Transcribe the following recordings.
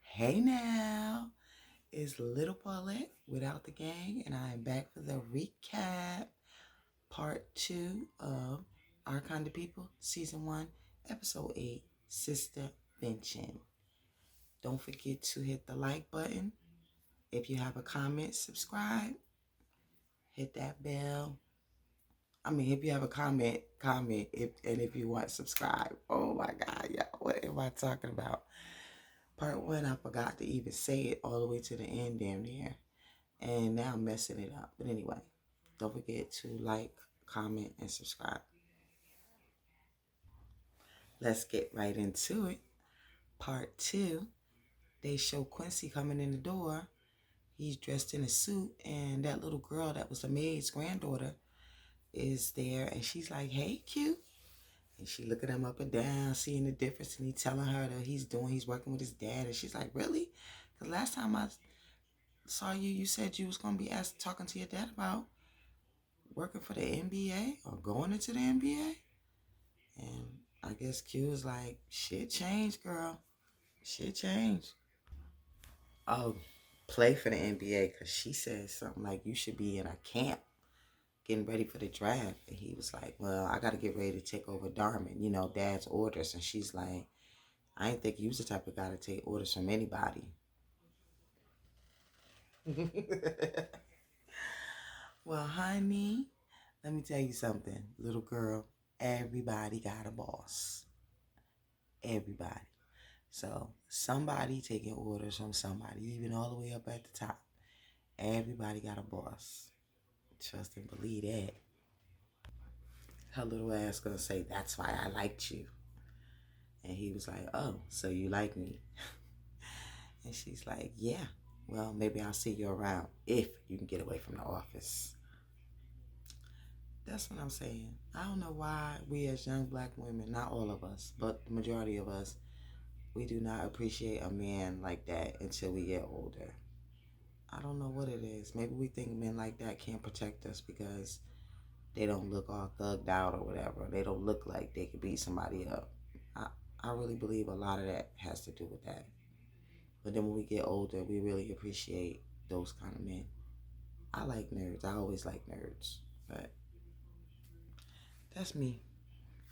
Hey now, it's Little Paulette without the gang, and I am back for the recap, part 2 of Our Kind of People, Season 1, Episode 8, Sistervention. Don't forget to hit the like button. If you have a comment, subscribe. Hit that bell. If you have a comment. If you want, subscribe. Oh my God, y'all, what am I talking about? Part 1, I forgot to even say it all the way to the end damn near. And now I'm messing it up. But anyway, don't forget to like, comment, and subscribe. Let's get right into it. Part 2, they show Quincy coming in the door. He's dressed in a suit, and that little girl that was the maid's granddaughter is there, and she's like, "Hey, cute." And she looking him up and down, seeing the difference, and he telling her that he's working with his dad, and she's like, "Really?" Because last time I saw you, you said you was gonna be talking to your dad about working for the NBA or going into the NBA. And I guess Q was like, "Shit changed, girl. Shit changed." Oh, play for the NBA, because she said something like, "You should be in a camp getting ready for the draft." And he was like, "Well, I got to get ready to take over Darman, dad's orders." And she's like, "I ain't think you was the type of guy to take orders from anybody." Well, honey, let me tell you something, little girl. Everybody got a boss. Everybody. So somebody taking orders from somebody, even all the way up at the top. Everybody got a boss. Trust and believe that. Her little ass gonna say, "That's why I liked you." And he was like, "Oh, so you like me?" And she's like, "Yeah. Well, maybe I'll see you around if you can get away from the office." That's what I'm saying. I don't know why we as young black women, not all of us, but the majority of us, we do not appreciate a man like that until we get older. I don't know what it is. Maybe we think men like that can't protect us because they don't look all thugged out or whatever. They don't look like they could beat somebody up. I, I really believe a lot of that has to do with that. But then when we get older, we really appreciate those kind of men. I like nerds. I always like nerds. But that's me.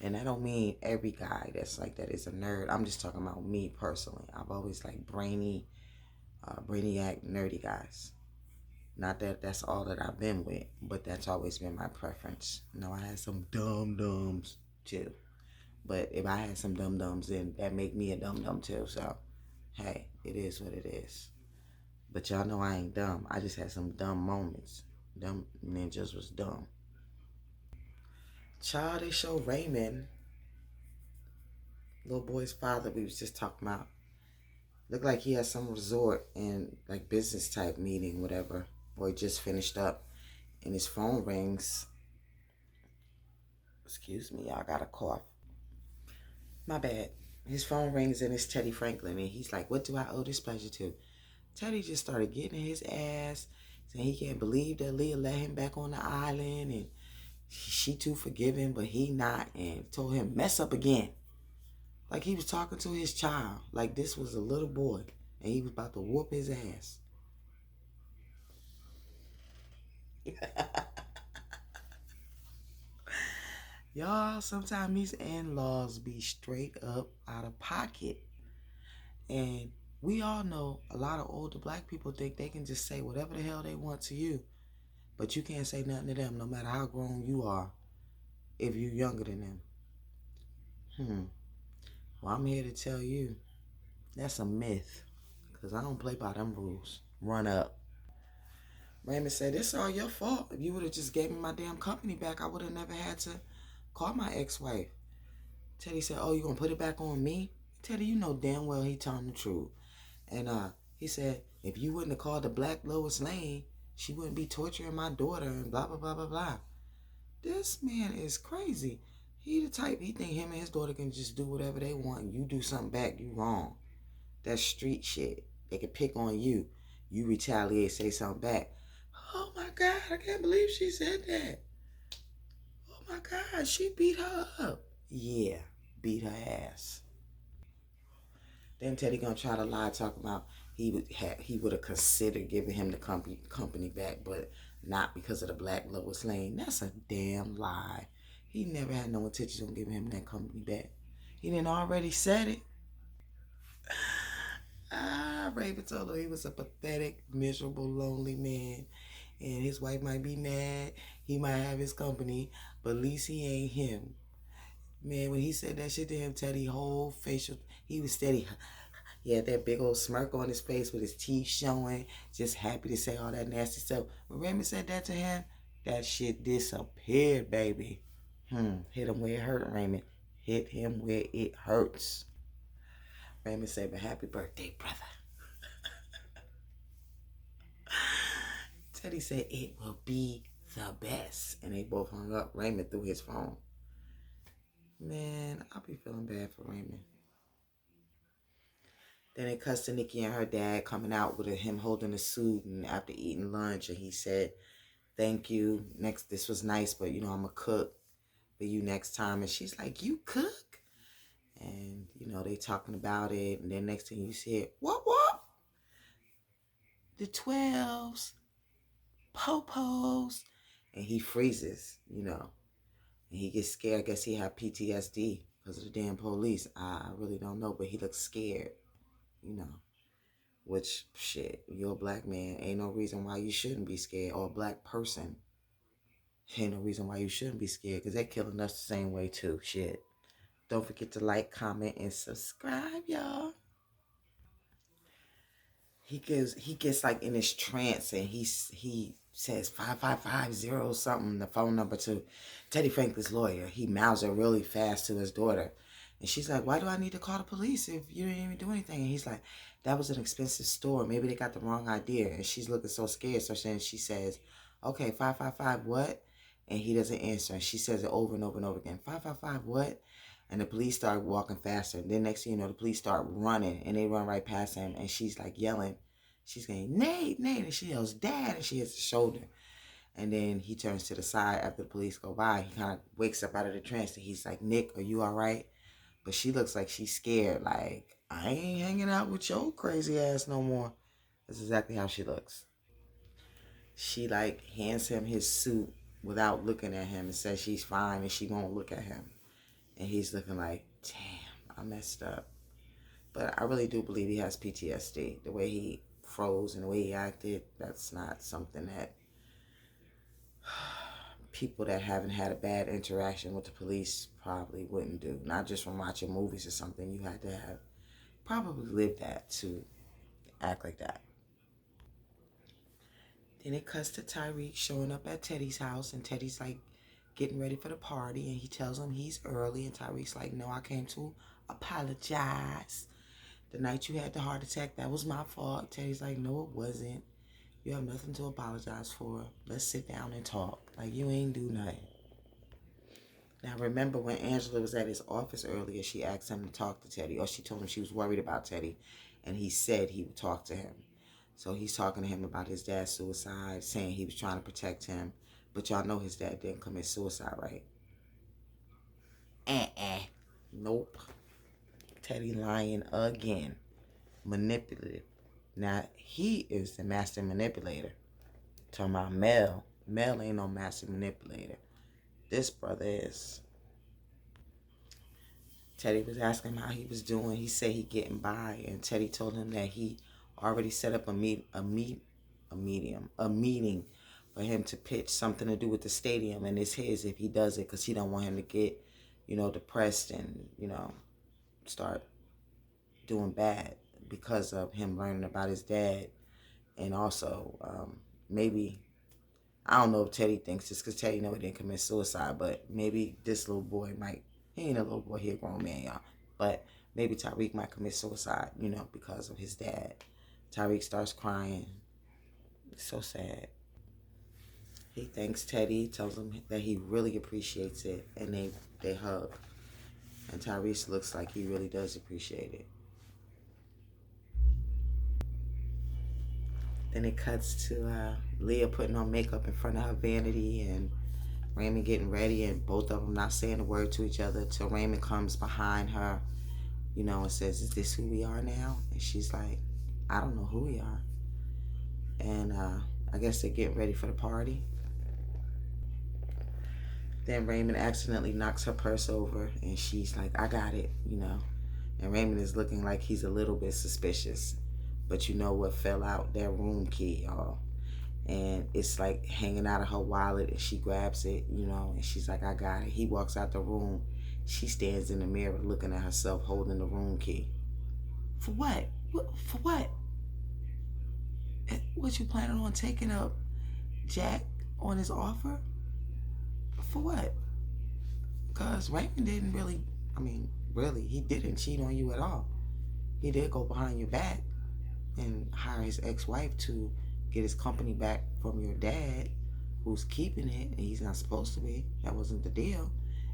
And I don't mean every guy that's like that is a nerd. I'm just talking about me personally. I've always liked brainiac, nerdy guys. Not that that's all that I've been with, but that's always been my preference. I had some dum-dums too. But if I had some dum-dums, then that make me a dum-dum too. So, hey, it is what it is. But y'all know I ain't dumb. I just had some dumb moments. Dumb ninjas was dumb. Child, they show Raymond, little boy's father we was just talking about. Looked like he had some resort and like business type meeting, whatever. Or he just finished up and his phone rings. Excuse me, y'all got a cough. My bad. His phone rings and it's Teddy Franklin, and he's like, "What do I owe this pleasure to?" Teddy just started getting in his ass, saying he can't believe that Leah let him back on the island, and she too forgiving, but he not, and told him, "Mess up again." Like he was talking to his child, like this was a little boy, and he was about to whoop his ass. Y'all, sometimes these in-laws be straight up out of pocket. And we all know a lot of older black people think they can just say whatever the hell they want to you. But you can't say nothing to them no matter how grown you are if you're younger than them. Well, I'm here to tell you that's a myth. Because I don't play by them rules. Run up. Raymond said, "It's all your fault. If you would have just gave me my damn company back, I would have never had to call my ex-wife." Teddy said, "Oh, you gonna put it back on me?" Teddy, you know damn well he telling the truth. And he said, "If you wouldn't have called the black Lois Lane, she wouldn't be torturing my daughter," and blah, blah, blah, blah, blah. This man is crazy. He the type, he think him and his daughter can just do whatever they want. You do something back, you wrong. That's street shit. They can pick on you. You retaliate, say something back. "Oh my God, I can't believe she said that. Oh my God, she beat her up." Yeah, beat her ass. Then Teddy gonna try to lie, talk about he would have considered giving him the company back, but not because of the black Lois Lane. That's a damn lie. He never had no intention on giving him that company back. He didn't already said it. Raven told him he was a pathetic, miserable, lonely man. And his wife might be mad. He might have his company, but at least he ain't him. Man, when he said that shit to him, Teddy whole facial, he was steady. He had that big old smirk on his face with his teeth showing, just happy to say all that nasty stuff. When Raymond said that to him, that shit disappeared, baby. Hit him where it hurt, Raymond. Hit him where it hurts. Raymond said, but happy birthday, brother. Teddy said, it will be the best. And they both hung up. Raymond threw his phone. Man, I'll be feeling bad for Raymond. Then it cuts to Nikki and her dad coming out with him holding a suit and after eating lunch. And he said, thank you. This was nice, but I'm going to cook for you next time. And she's like, you cook? And, they talking about it. And then next thing you see it, what? The 12s, popos. And he freezes, And he gets scared. I guess he had PTSD because of the damn police. I really don't know, but he looks scared, Which, shit, you're a black man. Ain't no reason why you shouldn't be scared. Or a black person. Ain't no reason why you shouldn't be scared. Because they're killing us the same way, too. Shit. Don't forget to like, comment, and subscribe, y'all. He gets like in his trance and he says 5550 something, the phone number to Teddy Franklin's lawyer. He mouths it really fast to his daughter. And she's like, why do I need to call the police if you didn't even do anything? And he's like, that was an expensive store. Maybe they got the wrong idea. And she's looking so scared. So then she says, okay, 555 what? And he doesn't answer. And she says it over and over and over again. 555 what? And the police start walking faster. And then next thing you know, the police start running. And they run right past him. And she's like yelling. She's going, Nate, Nate. And she yells, Dad. And she hits his shoulder. And then he turns to the side after the police go by. He kind of wakes up out of the trance. And he's like, Nick, are you all right? But she looks like she's scared. Like, I ain't hanging out with your crazy ass no more. That's exactly how she looks. She, like, hands him his suit without looking at him and says she's fine and she won't look at him. And he's looking like, damn, I messed up. But I really do believe he has PTSD. The way he froze and the way he acted, that's not something that people that haven't had a bad interaction with the police probably wouldn't do. Not just from watching movies or something. You had to have probably lived that to act like that. Then it cuts to Tyreek showing up at Teddy's house, and Teddy's like getting ready for the party, and he tells him he's early, and Tyreek's like, no, I came to apologize. The night you had the heart attack, that was my fault. Teddy's like, no, it wasn't. You have nothing to apologize for. Let's sit down and talk. Like, you ain't do nothing. Now, remember when Angela was at his office earlier, she asked him to talk to Teddy, or she told him she was worried about Teddy, and he said he would talk to him. So he's talking to him about his dad's suicide, saying he was trying to protect him. But y'all know his dad didn't commit suicide, right? Nope. Teddy lying again. Manipulative. Now, he is the master manipulator. Talking about Mel. Mel ain't no master manipulator. This brother is. Teddy was asking him how he was doing. He said he getting by. And Teddy told him that he already set up a meeting for him to pitch something to do with the stadium. And it's his if he does it, because he don't want him to get, depressed and, start doing bad because of him learning about his dad. And also, maybe, I don't know if Teddy thinks this, because Teddy know he didn't commit suicide, but maybe this little boy might, he ain't a little boy, he a grown man, y'all. But maybe Tyreek might commit suicide, because of his dad. Tyreek starts crying. It's so sad. He thanks Teddy, tells him that he really appreciates it, and they hug. And Tyrese looks like he really does appreciate it. Then it cuts to Leah putting on makeup in front of her vanity and Raymond getting ready, and both of them not saying a word to each other till Raymond comes behind her, you know, and says, "Is this who we are now?" And she's like, "I don't know who we are." And I guess they're getting ready for the party. Then Raymond accidentally knocks her purse over, and she's like, "I got it," you know. And Raymond is looking like he's a little bit suspicious. But you know what fell out? That room key, y'all. And it's like hanging out of her wallet, and she grabs it, you know, and she's like, "I got it." He walks out the room. She stands in the mirror looking at herself holding the room key. For what? For what? What you planning on taking up Jack on his offer? For what? Because Raymond didn't really, really, he didn't cheat on you at all. He did go behind your back and hire his ex-wife to get his company back from your dad, who's keeping it, and he's not supposed to be. That wasn't the deal.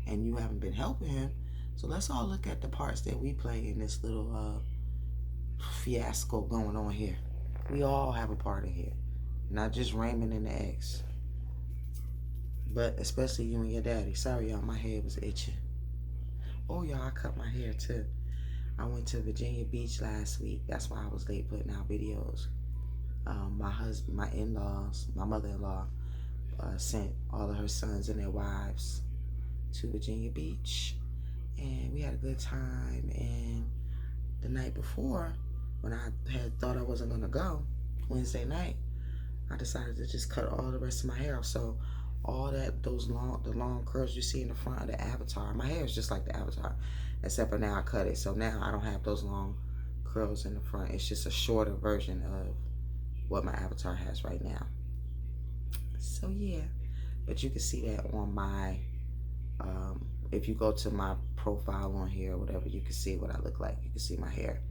And you haven't been helping him. So let's all look at the parts that we play in this little fiasco going on here. We all have a part in here. Not just Raymond and the ex. But especially you and your daddy. Sorry, y'all, my head was itching. Oh, y'all, I cut my hair too. I went to Virginia Beach last week. That's why I was late putting out videos. My husband, my in-laws, my mother-in-law sent all of her sons and their wives to Virginia Beach. And we had a good time. And the night before, when I had thought I wasn't going to go, Wednesday night, I decided to just cut all the rest of my hair off. So all that, the long curls you see in the front of the avatar, my hair is just like the avatar, except for now I cut it. So now I don't have those long curls in the front. It's just a shorter version of what my avatar has right now. So yeah, but you can see that on my, if you go to my profile on here or whatever, you can see what I look like. You can see my hair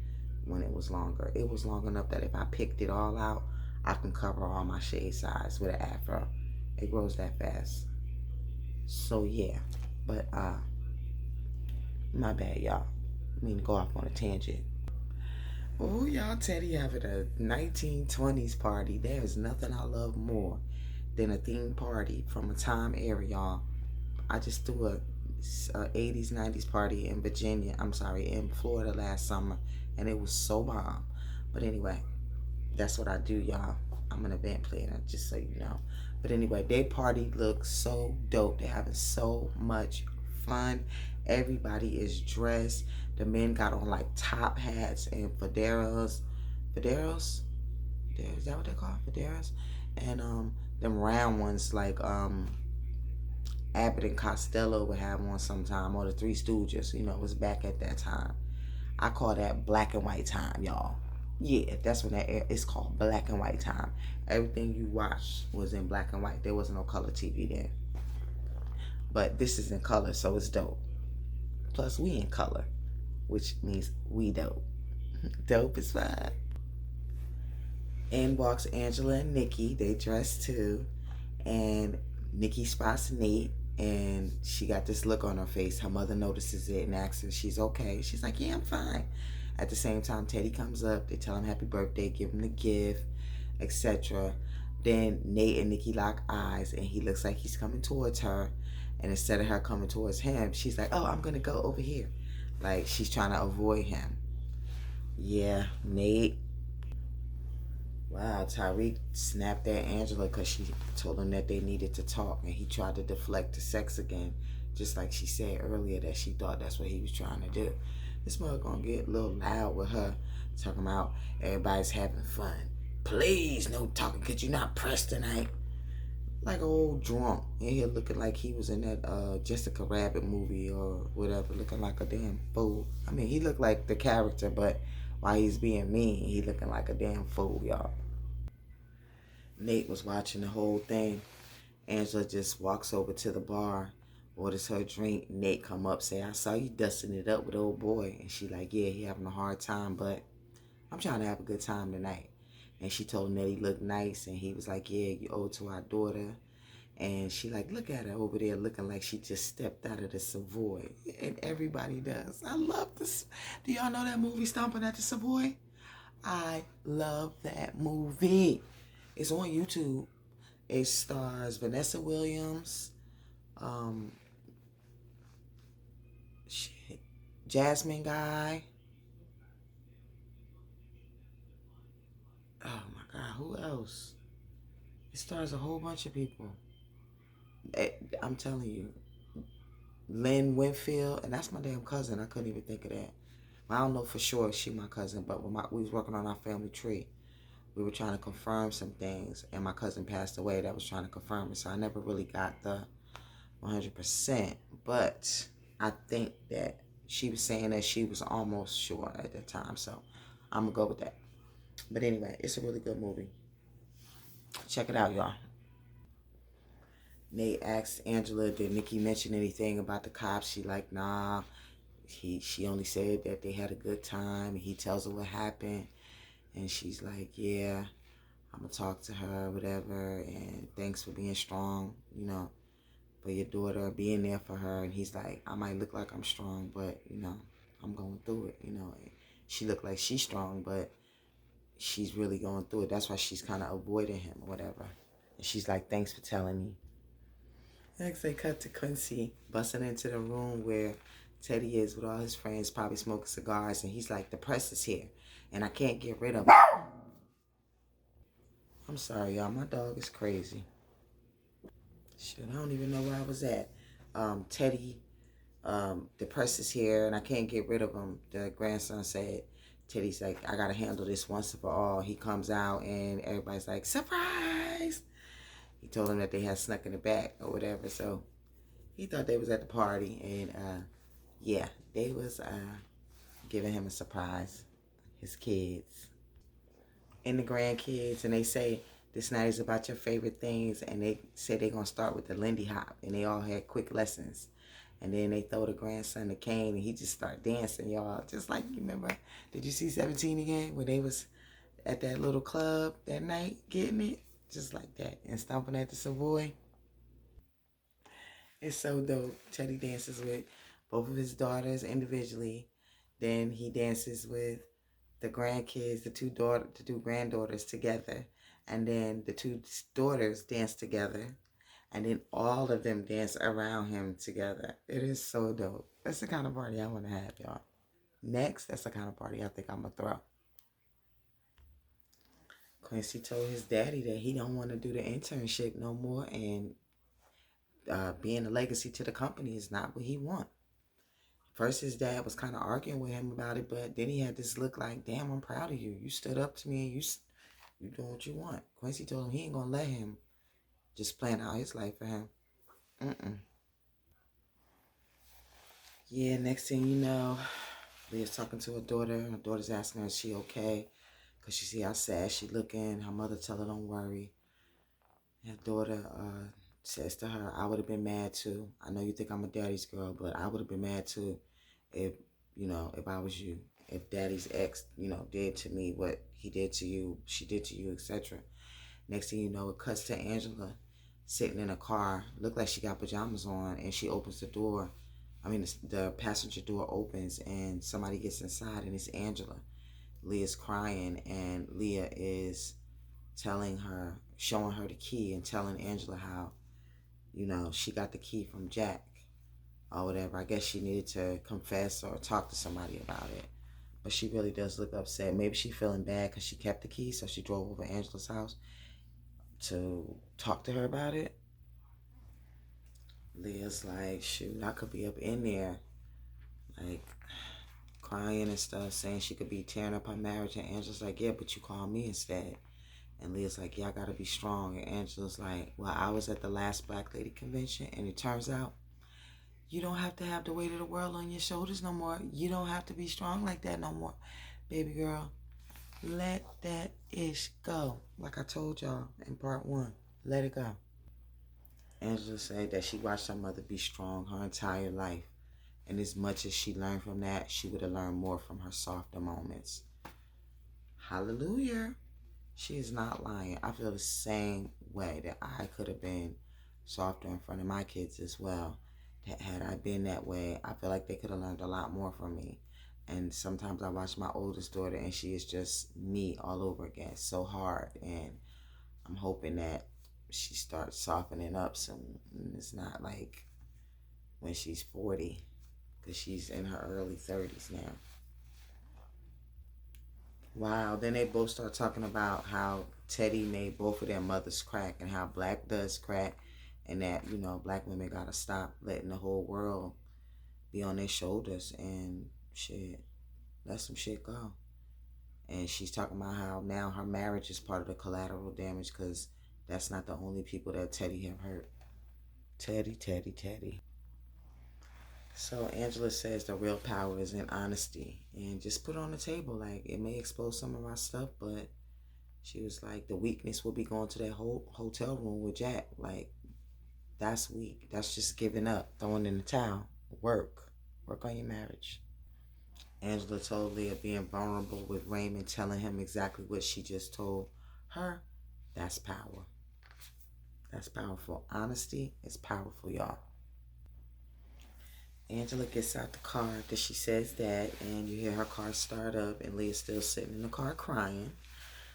when it was longer. It was long enough that if I picked it all out, I can cover all my shade size with an afro. It grows that fast. So yeah, but my bad, y'all. I mean to go off on a tangent. Oh, y'all, Teddy having a 1920s party. There is nothing I love more than a themed party from a time era, y'all. I just threw a 80s, 90s party in in Florida last summer, and it was so bomb. But anyway, that's what I do, y'all. I'm an event planner, just so you know. But anyway, their party looks so dope. They're having so much fun. Everybody is dressed. The men got on like top hats and fedoras. Fedoras? Is that what they're called? Fedoras? And them round ones like Abbott and Costello would have on sometime, or the Three Stooges. You know, it was back at that time. I call that black and white time, y'all. Yeah, that's when it's called black and white time. Everything you watched was in black and white. There was no color TV then. But this is in color, so it's dope. Plus, we in color, which means we dope. Dope is fine. In walks Angela and Nikki. They dress too. And Nikki spots Nate, and she got this look on her face. Her mother notices it and asks her if she's okay. She's like, "Yeah, I'm fine." At the same time, Teddy comes up. They tell him happy birthday, give him the gift, etc. Then Nate and Nikki lock eyes, and he looks like he's coming towards her. And instead of her coming towards him, she's like, "Oh, I'm going to go over here." Like, she's trying to avoid him. Yeah, Nate. Wow, Tyreek snapped at Angela because she told him that they needed to talk, and he tried to deflect to sex again, just like she said earlier that she thought that's what he was trying to do. This mother gonna get a little loud with her, talking about everybody's having fun. Please, no talking, could you not press tonight? Like an old drunk in here looking like he was in that Jessica Rabbit movie or whatever, looking like a damn fool. I mean, he looked like the character, but while he's being mean, he looking like a damn fool, y'all. Nate was watching the whole thing. Angela just walks over to the bar, orders her a drink. Nate come up, say, "I saw you dusting it up with old boy." And she like, "Yeah, he having a hard time, but I'm trying to have a good time tonight." And she told him that he looked nice, and he was like, "Yeah, you owe it to our daughter." And she like, "Look at her over there looking like she just stepped out of the Savoy." And everybody does. I love this. Do y'all know that movie, Stomping at the Savoy? I love that movie. It's on YouTube. It stars Vanessa Williams, Jasmine Guy, else. It stars a whole bunch of people. I'm telling you, Lynn Winfield, and that's my damn cousin. I couldn't even think of that. Well, I don't know for sure if she my cousin, but when we was working on our family tree, we were trying to confirm some things, and my cousin passed away that was trying to confirm it, so I never really got the 100%, but I think that she was saying that she was almost sure at that time, so I'm gonna go with that. But anyway, it's a really good movie. Check it out, y'all. Nate asked Angela, did Nikki mention anything about the cops? She like, nah. She only said that they had a good time. He tells her what happened, and she's like, yeah, I'm gonna talk to her, whatever, and thanks for being strong, for your daughter, being there for her. And he's like, I might look like I'm strong, but, I'm going through it, She looked like she's strong, but she's really going through it. That's why she's kind of avoiding him or whatever. And she's like, thanks for telling me. Next, they cut to Quincy busting into the room where Teddy is with all his friends, probably smoking cigars. And he's like, the press is here, and I can't get rid of it. I'm sorry, y'all. My dog is crazy. Shit, I don't even know where I was at. Teddy, the press is here, and I can't get rid of him. The grandson said, Teddy's like, I got to handle this once and for all. He comes out, and everybody's like, surprise! He told him that they had snuck in the back or whatever, so he thought they was at the party, and yeah, they was giving him a surprise, his kids and the grandkids, and they say this night is about your favorite things, and they say they're gonna start with the Lindy Hop, and they all had quick lessons, and then they throw the grandson the cane, and he just start dancing, y'all, just like, you remember, did you see 17 again, when they was at that little club that night getting it, just like that, and stomping at the Savoy. It's so dope. Teddy dances with both of his daughters individually. Then he dances with the grandkids, the two granddaughters together. And then the two daughters dance together. And then all of them dance around him together. It is so dope. That's the kind of party I want to have, y'all. Next, that's the kind of party I think I'm going to throw. Quincy told his daddy that he don't want to do the internship no more, and being a legacy to the company is not what he want. First, his dad was kind of arguing with him about it, but then he had this look like, damn, I'm proud of you. You stood up to me, and you doing what you want. Quincy told him he ain't going to let him just plan out his life for him. Yeah, next thing you know, Leah's talking to her daughter. Her daughter's asking her, is she okay? Because she see how sad she looking. Her mother tell her, don't worry. Her daughter says to her, I would have been mad too. I know you think I'm a daddy's girl, but I would have been mad too if, if I was you. If daddy's ex, did to me what he did to you, she did to you, etc. Next thing you know, it cuts to Angela sitting in a car. Looked like she got pajamas on, and she opens the door. The passenger door opens, and somebody gets inside, and it's Angela. Leah's crying, and Leah is showing her the key and telling Angela how, she got the key from Jack or whatever. I guess she needed to confess or talk to somebody about it. But she really does look upset. Maybe she's feeling bad because she kept the key, so she drove over to Angela's house to talk to her about it. Leah's like, shoot, I could be up in there, like, crying and stuff, saying she could be tearing up her marriage. And Angela's like, yeah, but you called me instead. And Leah's like, yeah, I gotta be strong. And Angela's like, well, I was at the last Black Lady Convention, and it turns out you don't have to have the weight of the world on your shoulders no more. You don't have to be strong like that no more. Baby girl, let that ish go. Like I told y'all in part 1, let it go. Angela said that she watched her mother be strong her entire life. And as much as she learned from that, she would have learned more from her softer moments. Hallelujah. She is not lying. I feel the same way, that I could have been softer in front of my kids as well. That had I been that way, I feel like they could have learned a lot more from me. And sometimes I watch my oldest daughter, and she is just me all over again, so hard. And I'm hoping that she starts softening up soon. And it's not like when she's 40, because she's in her early 30s now. Wow. Then they both start talking about how Teddy made both of their mothers crack and how black does crack, and that, black women gotta stop letting the whole world be on their shoulders and shit. Let some shit go. And she's talking about how now her marriage is part of the collateral damage because that's not the only people that Teddy have hurt. Teddy, Teddy, Teddy. So Angela says the real power is in honesty and just put it on the table. Like, it may expose some of our stuff, but she was like, the weakness will be going to that whole hotel room with Jack. Like, that's weak. That's just giving up, throwing in the towel. Work on your marriage. Angela told Leah being vulnerable with Raymond, telling him exactly what she just told her. That's power. That's powerful. Honesty is powerful, y'all. Angela gets out the car because she says that, and you hear her car start up, and Leah's still sitting in the car crying.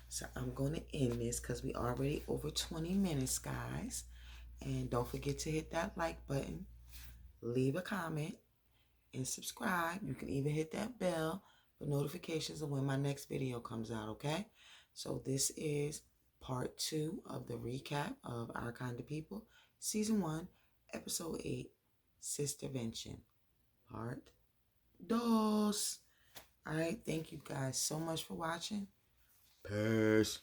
So I'm going to end this because we already over 20 minutes, guys. And don't forget to hit that like button, leave a comment, and subscribe. You can even hit that bell for notifications of when my next video comes out, okay? So this is part 2 of the recap of Our Kind of People, Season 1, Episode 8, Sistervention, Part 2. All right, thank you guys so much for watching. Peace.